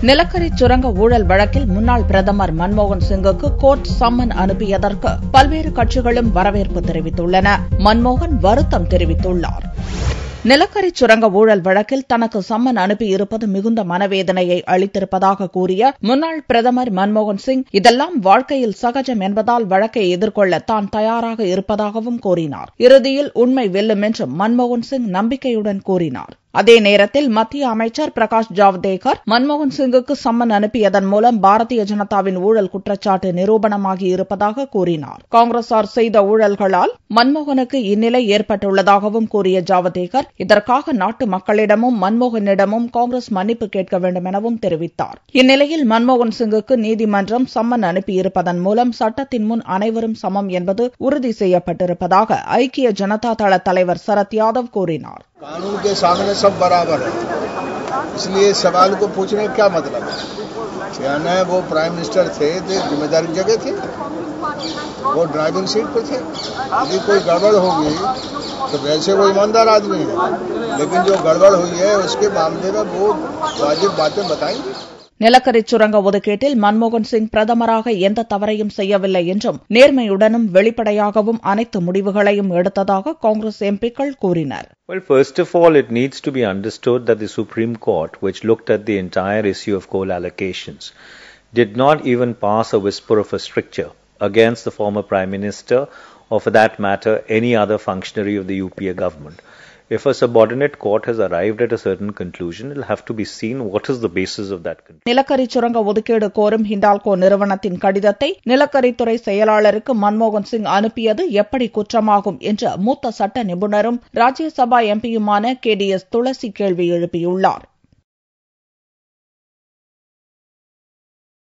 நிலக்கரி சுரங்க ஊழல் வழக்கில் முன்னாள் பிரதமர் மன்மோகன் சிங்குக்கு கோர்ட் சம்மன் அனுப்பியதற்கு பல்வேறு கட்சிகளும் வரவேற்பு தெரிவித்துள்ளன. மன்மோகன் வருத்தம் தெரிவித்துள்ளார். நிலக்கரி சுரங்க ஊழல் வழக்கில் தனக்கு சம்மன் அனுப்பியிருப்பது மிகுந்த மனவேதனையை அளித்திருப்பதாக கூறிய முன்னாள் பிரதமர் மன்மோகன் சிங், இதெல்லாம் வாழ்க்கையில் சகஜம் என்பதால் வழக்கை எதிர்கொள்ள தான் தயாராக இருப்பதாகவும் கூறினார். இறுதியில் உண்மை வெல்லும் என்றும் மன்மோகன் சிங் நம்பிக்கையுடன் கூறினார். அதே நேரத்தில் மத்திய அமைச்சர் பிரகாஷ் ஜவடேகர் மன்மோகன் சிங்குக்கு சம்மன் அனுப்பியதன் மூலம் பாரதிய ஜனதாவின் ஊழல் குற்றச்சாட்டு நிரூபணமாகி இருப்பதாக கூறினார். காங்கிரசார் செய்த ஊழல்களால் மன்மோகனுக்கு இந்நிலை ஏற்பட்டுள்ளதாகவும் கூறிய ஜவடேகர், இதற்காக நாட்டு மக்களிடமும் மன்மோகனிடமும் காங்கிரஸ் மன்னிப்பு கேட்க வேண்டும் எனவும் தெரிவித்தார். இந்நிலையில் மன்மோகன் சிங்குக்கு நீதிமன்றம் சம்மன் அனுப்பியிருப்பதன் மூலம் சட்டத்தின் முன் அனைவரும் சமம் என்பது உறுதி செய்யப்பட்டிருப்பதாக ஐக்கிய ஜனதா தள தலைவர் சரத் யாதவ் கூறினார். कानून के सामने सब बराबर है, इसलिए सवाल को पूछने का क्या मतलब है? यानी वो प्राइम मिनिस्टर थे तो जिम्मेदारी जगह थे, वो ड्राइविंग सीट पर थे। यदि कोई गड़बड़ होगी तो वैसे वो ईमानदार आदमी है, लेकिन जो गड़बड़ हुई है उसके मामले में वो वाजिब बातें बताएंगे. நிலக்கரி சுரங்க ஒதுக்கீட்டில் மன்மோகன் சிங் பிரதமராக எந்த தவறையும் செய்யவில்லை என்றும் நேர்மையுடனும் வெளிப்படையாகவும் அனைத்து முடிவுகளையும் எடுத்ததாக காங்கிரஸ் எம்பிக்கள் கூறினர். Well, first of all, it needs to be understood that the Supreme Court, which looked at the entire issue of coal allocations, did not even pass a whisper of a stricture against the former Prime Minister or, for that matter, any other functionary of the UPA government. If a subordinate court has arrived at a certain conclusion, it will have to be seen what is the basis of that conclusion. நிலக்கரி சுரங்க ஒதுக்கீடு கோரும் ஹிண்டால்கோ நிறுவனத்தின் கடிதத்தை நிலக்கரித்துறை செயலாளருக்கு மன்மோகன் சிங் அனுப்பியது எப்படி குற்றமாகும் என்று மூத்த சட்ட நிபுணரும் ராஜ்யசபா எம்பியுமான KDS துளசி கேள்வி எழுப்பியுள்ளார்.